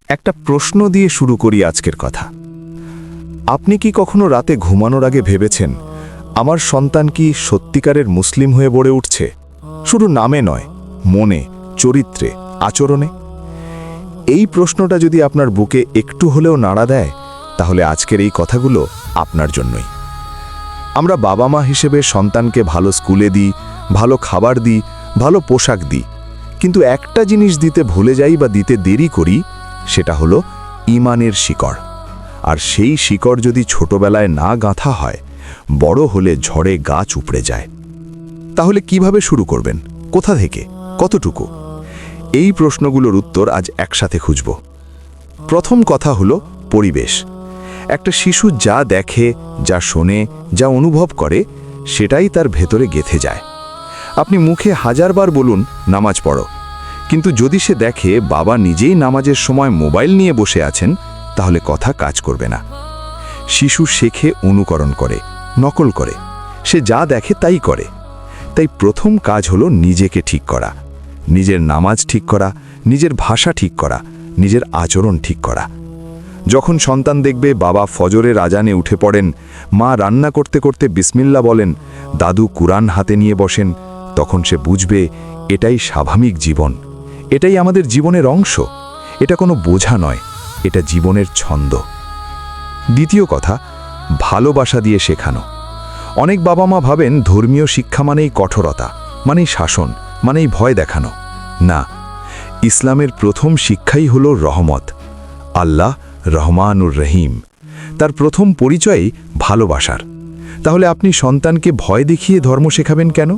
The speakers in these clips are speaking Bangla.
একটা প্রশ্ন দিয়ে শুরু করি আজকের কথা। আপনি কি কখনো রাতে ঘুমানোর আগে ভেবেছেন, আমার সন্তান কি সত্যিকারের মুসলিম হয়ে গড়ে উঠছে? শুধু নামে নয়, মনে, চরিত্রে, আচরণে। এই প্রশ্নটা যদি আপনার বুকে একটু হলেও নাড়া দেয়, তাহলে আজকের এই কথাগুলো আপনার জন্যই। আমরা বাবা মা হিসেবে সন্তানকে ভালো স্কুলে দিই, ভালো খাবার দিই, ভালো পোশাক দিই, কিন্তু একটা জিনিস দিতে ভুলে যাই বা দিতে দেরি করি, সেটা হলো ঈমানের শিকড়। আর সেই শিকড় যদি ছোটবেলায় না গাঁথা হয়, বড় হলে ঝড়ে গাছ উপড়ে যায়। তাহলে কিভাবে শুরু করবেন? কোথা থেকে? কতটুকু? এই প্রশ্নগুলোর উত্তর আজ একসাথে খুঁজব। প্রথম কথা হলো পরিবেশ। একটা শিশু যা দেখে, যা শোনে, যা অনুভব করে, সেটাই তার ভেতরে গেঁথে যায়। আপনি মুখে হাজারবার বলুন নামাজ পড়ো, কিন্তু যদি সে দেখে বাবা নিজেই নামাজের সময় মোবাইল নিয়ে বসে আছেন, তাহলে কথা কাজ করবে না। শিশু শেখে অনুকরণ করে, নকল করে, সে যা দেখে তাই করে। তাই প্রথম কাজ হলো নিজেকে ঠিক করা, নিজের নামাজ ঠিক করা, নিজের ভাষা ঠিক করা, নিজের আচরণ ঠিক করা। যখন সন্তান দেখবে বাবা ফজরের আজানে উঠে পড়েন, মা রান্না করতে করতে বিসমিল্লাহ বলেন, দাদু কুরআন হাতে নিয়ে বসেন, তখন সে বুঝবে এটাই স্বাভাবিক জীবন, এটাই আমাদের জীবনের অংশ। এটা কোনো বোঝা নয়, এটা জীবনের ছন্দ। দ্বিতীয় কথা, ভালোবাসা দিয়ে শেখানো। অনেক বাবা মা ভাবেন ধর্মীয় শিক্ষা মানেই কঠোরতা, মানেই শাসন, মানেই ভয় দেখানো। না, ইসলামের প্রথম শিক্ষাই হলো রহমত। আল্লাহ রহমানুর রহিম, তার প্রথম পরিচয়ই ভালোবাসার। তাহলে আপনি সন্তানকে ভয় দেখিয়ে ধর্ম শেখাবেন কেন?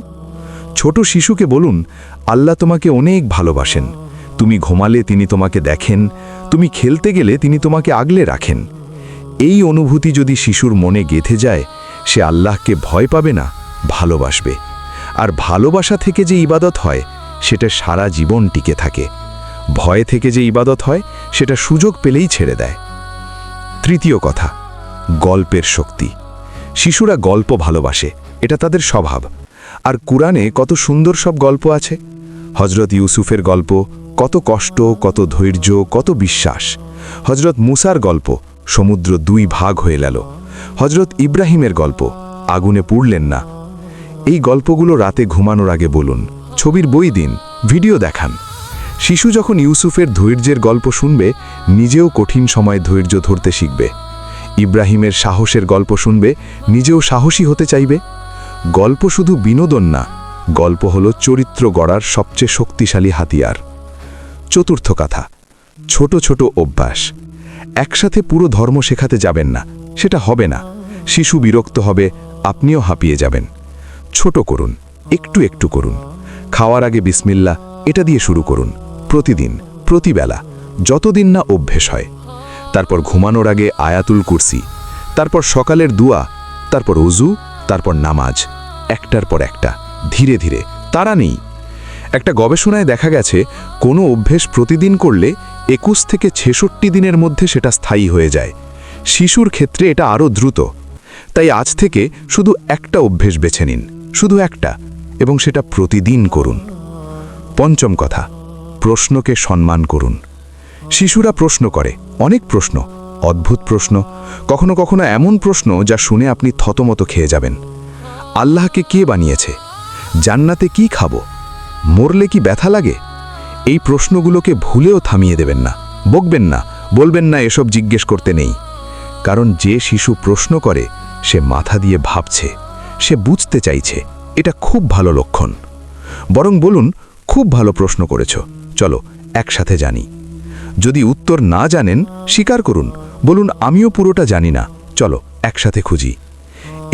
ছোট শিশুকে বলুন, আল্লাহ তোমাকে অনেক ভালোবাসেন, তুমি ঘুমালে তিনি তোমাকে দেখেন, তুমি খেলতে গেলে তিনি তোমাকে আগলে রাখেন। এই অনুভূতি যদি শিশুর মনে গেঁথে যায়, সে আল্লাহকে ভয় পাবে না, ভালোবাসবে। আর ভালোবাসা থেকে যে ইবাদত হয়, সেটা সারা জীবন টিকে থাকে। ভয় থেকে যে ইবাদত হয়, সেটা সুযোগ পেলেই ছেড়ে দেয়। তৃতীয় কথা, গল্পের শক্তি। শিশুরা গল্প ভালোবাসে, এটা তাদের স্বভাব। আর কুরআনে কত সুন্দর সব গল্প আছে। হজরত ইউসুফের গল্প, কত কষ্ট, কত ধৈর্য, কত বিশ্বাস। হজরত মুসার গল্প, সমুদ্র 2 ভাগ হয়ে গেল। হজরত ইব্রাহিমের গল্প, আগুনে পুড়লেন না। এই গল্পগুলো রাতে ঘুমানোর আগে বলুন, ছবির বই দিন, ভিডিও দেখান। শিশু যখন ইউসুফের ধৈর্যের গল্প শুনবে, নিজেও কঠিন সময় ধৈর্য ধরতে শিখবে। ইব্রাহিমের সাহসের গল্প শুনবে, নিজেও সাহসী হতে চাইবে। গল্প শুধু বিনোদন না, গল্প হলো চরিত্র গড়ার সবচেয়ে শক্তিশালী হাতিয়ার। চতুর্থ কথা, ছোট ছোট অভ্যাস। একসাথে পুরো ধর্ম শেখাতে যাবেন না, সেটা হবে না। শিশু বিরক্ত হবে, আপনিও হাঁপিয়ে যাবেন। ছোট করুন, একটু একটু করুন। খাওয়ার আগে বিসমিল্লাহ, এটা দিয়ে শুরু করুন। প্রতিদিন, প্রতিবেলা, যতদিন না অভ্যেস হয়। তারপর ঘুমানোর আগে আয়াতুল কুরসি, তারপর সকালের দুয়া, তারপর ওযু, তারপর নামাজ। একটার পর একটা, ধীরে ধীরে, তারা নেই। একটা গবেষণায় দেখা গেছে, কোনো অভ্যেস প্রতিদিন করলে 21 থেকে 66 দিনের মধ্যে সেটা স্থায়ী হয়ে যায়। শিশুর ক্ষেত্রে এটা আরও দ্রুত। তাই আজ থেকে শুধু একটা অভ্যেস বেছে নিন, শুধু একটা, এবং সেটা প্রতিদিন করুন। পঞ্চম কথা, প্রশ্নকে সম্মান করুন। শিশুরা প্রশ্ন করে, অনেক প্রশ্ন, অদ্ভুত প্রশ্ন, কখনো কখনো এমন প্রশ্ন যা শুনে আপনি থতমত খেয়ে যাবেন। আল্লাহকে কে বানিয়েছে? জান্নাতে কি খাবো? মরলে কি ব্যথা লাগে? এই প্রশ্নগুলোকে ভুলেও থামিয়ে দেবেন না, বকবেন না, বলবেন না এসব জিজ্ঞেস করতে নেই। কারণ যে শিশু প্রশ্ন করে, সে মাথা দিয়ে ভাবছে, সে বুঝতে চাইছে। এটা খুব ভালো লক্ষণ। বরং বলুন, খুব ভালো প্রশ্ন করেছ, চলো একসাথে জানি। যদি উত্তর না জানেন, স্বীকার করুন, বলুন আমিও পুরোটা জানি না, চলো একসাথে খুঁজি।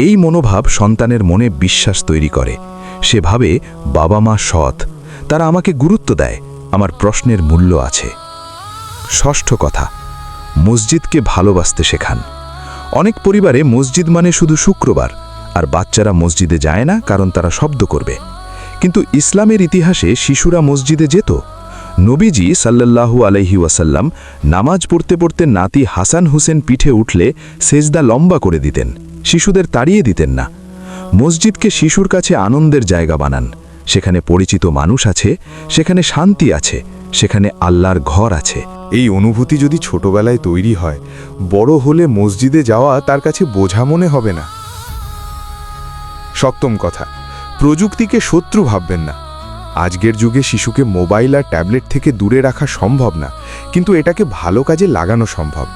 এই মনোভাব সন্তানের মনে বিশ্বাস তৈরি করে। সে ভাবে বাবা মা সৎ, তারা আমাকে গুরুত্ব দেয়, আমার প্রশ্নের মূল্য আছে। ষষ্ঠ কথা, মসজিদকে ভালোবাসতে শেখান। অনেক পরিবারে মসজিদ মানে শুধু শুক্রবার, আর বাচ্চারা মসজিদে যায় না কারণ তারা শব্দ করবে। কিন্তু ইসলামের ইতিহাসে শিশুরা মসজিদে যেত। নবীজি সাল্লাল্লাহু আলাইহি ওয়াসাল্লাম নামাজ পড়তে পড়তে নাতি হাসান হুসেন পিঠে উঠলে সেজদা লম্বা করে দিতেন, শিশুদের তাড়িয়ে দিতেন না। মসজিদকে শিশুর কাছে আনন্দের জায়গা বানান। সেখানে পরিচিত মানুষ আছে, সেখানে শান্তি আছে, সেখানে আল্লাহর ঘর আছে। এই অনুভূতি যদি ছোটবেলায় তৈরি হয়, বড় হলে মসজিদে যাওয়া তার কাছে বোঝা মনে হবে না। সপ্তম কথা, প্রযুক্তিকে শত্রু ভাববেন না। আজকের যুগে শিশুকে মোবাইল আর ট্যাবলেট থেকে দূরে রাখা সম্ভব না, কিন্তু এটাকে ভালো কাজে লাগানো সম্ভব।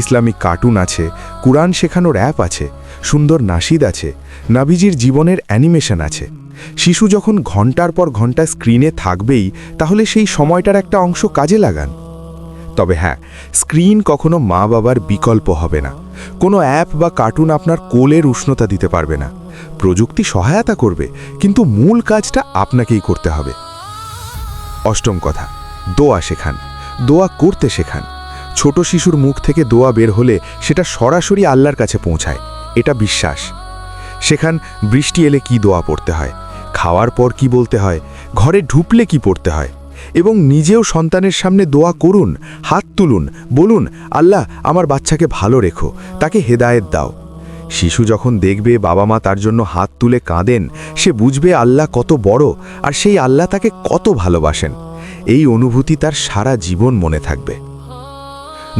ইসলামিক কার্টুন আছে, কুরআন শেখানোর অ্যাপ আছে, সুন্দর নাশিদ আছে, নাবিজির জীবনের অ্যানিমেশন আছে। শিশু যখন ঘন্টার পর ঘন্টা স্ক্রিনে থাকবেই, তাহলে সেই সময়টার একটা অংশ কাজে লাগান। তবে হ্যাঁ, স্ক্রিন কখনো মা বাবার বিকল্প হবে না। কোনো অ্যাপ বা কার্টুন আপনার কোলের উষ্ণতা দিতে পারবে না। প্রযুক্তি সহায়তা করবে, কিন্তু মূল কাজটা আপনাকেই করতে হবে। অষ্টম কথা, দোয়া শেখান, দোয়া করতে শেখান। ছোট শিশুর মুখ থেকে দোয়া বের হলে সেটা সরাসরি আল্লাহর কাছে পৌঁছায়, এটা বিশ্বাস। শেখান বৃষ্টি এলে কি দোয়া পড়তে হয়, খাওয়ার পর কি বলতে হয়, ঘরে ঢুকলে কি পড়তে হয়। এবং নিজেও সন্তানের সামনে দোয়া করুন, হাত তুলুন, বলুন, আল্লাহ আমার বাচ্চাকে ভালো রেখো, তাকে হেদায়েত দাও। শিশু যখন দেখবে বাবা মা তার জন্য হাত তুলে কাঁদেন, সে বুঝবে আল্লাহ কত বড় আর সেই আল্লাহ তাকে কত ভালোবাসেন। এই অনুভূতি তার সারা জীবন মনে থাকবে।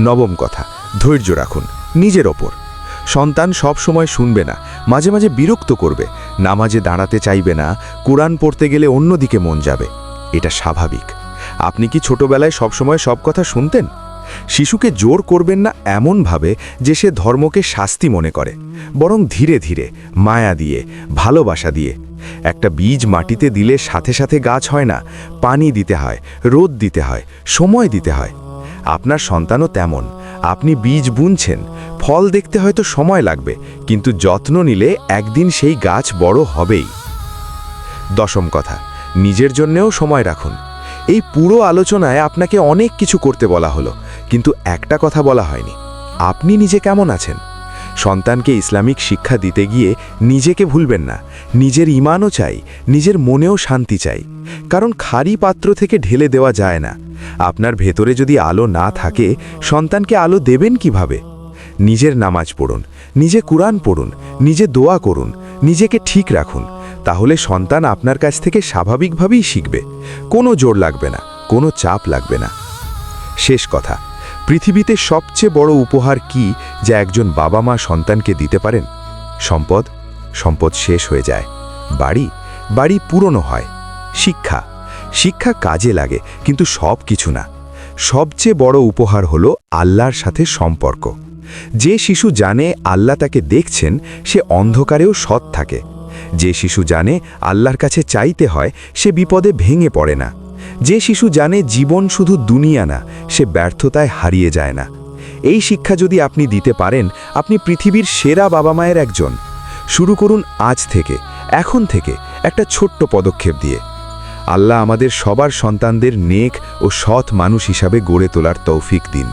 নবম কথা, ধৈর্য রাখুন নিজের ওপর। সন্তান সব সময় শুনবে না, মাঝে মাঝে বিরক্ত করবে, নামাজে দাঁড়াতে চাইবে না, কোরআন পড়তে গেলে অন্যদিকে মন যাবে। এটা স্বাভাবিক। আপনি কি ছোটবেলায় সবসময় সব কথা শুনতেন? শিশুকে জোর করবেন না এমনভাবে যে সে ধর্মকে শাস্তি মনে করে, বরং ধীরে ধীরে, মায়া দিয়ে, ভালোবাসা দিয়ে। একটা বীজ মাটিতে দিলে সাথে সাথে গাছ হয় না, পানি দিতে হয়, রোদ দিতে হয়, সময় দিতে হয়। আপনার সন্তানও তেমন। আপনি বীজ বুনছেন, ফল দেখতে হয়তো সময় লাগবে, কিন্তু যত্ন নিলে একদিন সেই গাছ বড় হবেই। দশম কথা, নিজের জন্যেও সময় রাখুন। এই পুরো আলোচনায় আপনাকে অনেক কিছু করতে বলা হলো, কিন্তু একটা কথা বলা হয়নি, আপনি নিজে কেমন আছেন? সন্তানকে ইসলামিক শিক্ষা দিতে গিয়ে নিজেকে ভুলবেন না। নিজের ঈমানও চাই, নিজের মনেও শান্তি চাই, কারণ খালি পাত্র থেকে ঢেলে দেওয়া যায় না। আপনার ভেতরে যদি আলো না থাকে, সন্তানকে আলো দেবেন কিভাবে? নিজের নামাজ পড়ুন, নিজে কুরআন পড়ুন, নিজে দোয়া করুন, নিজেকে ঠিক রাখুন। তাহলে সন্তান আপনার কাছ থেকে স্বাভাবিকভাবেই শিখবে। কোনো জোর লাগবে না, কোনো চাপ লাগবে না। শেষ কথা, পৃথিবীতে সবচেয়ে বড় উপহার কি যা একজন বাবা মা সন্তানকে দিতে পারেন? সম্পদ? সম্পদ শেষ হয়ে যায়। বাড়ি? বাড়ি পুরনো হয়। শিক্ষা? শিক্ষা কাজে লাগে, কিন্তু সব কিছু না। সবচেয়ে বড় উপহার হলো আল্লাহর সাথে সম্পর্ক। যে শিশু জানে আল্লাহ তাকে দেখছেন, সে অন্ধকারেও সৎ থাকে। যে শিশু জানে আল্লাহর কাছে চাইতে হয়, সে বিপদে ভেঙে পড়ে না। যে শিশু জানে জীবন শুধু দুনিয়া না, সে ব্যর্থতায় হারিয়ে যায় না। এই শিক্ষা যদি আপনি দিতে পারেন, আপনি পৃথিবীর সেরা বাবা মায়ের একজন। শুরু করুন আজ থেকে, এখন থেকে, একটা ছোট্ট পদক্ষেপ দিয়ে। আল্লাহ আমাদের সবার সন্তানদের নেক ও সৎ মানুষ হিসাবে গড়ে তোলার তৌফিক দিন।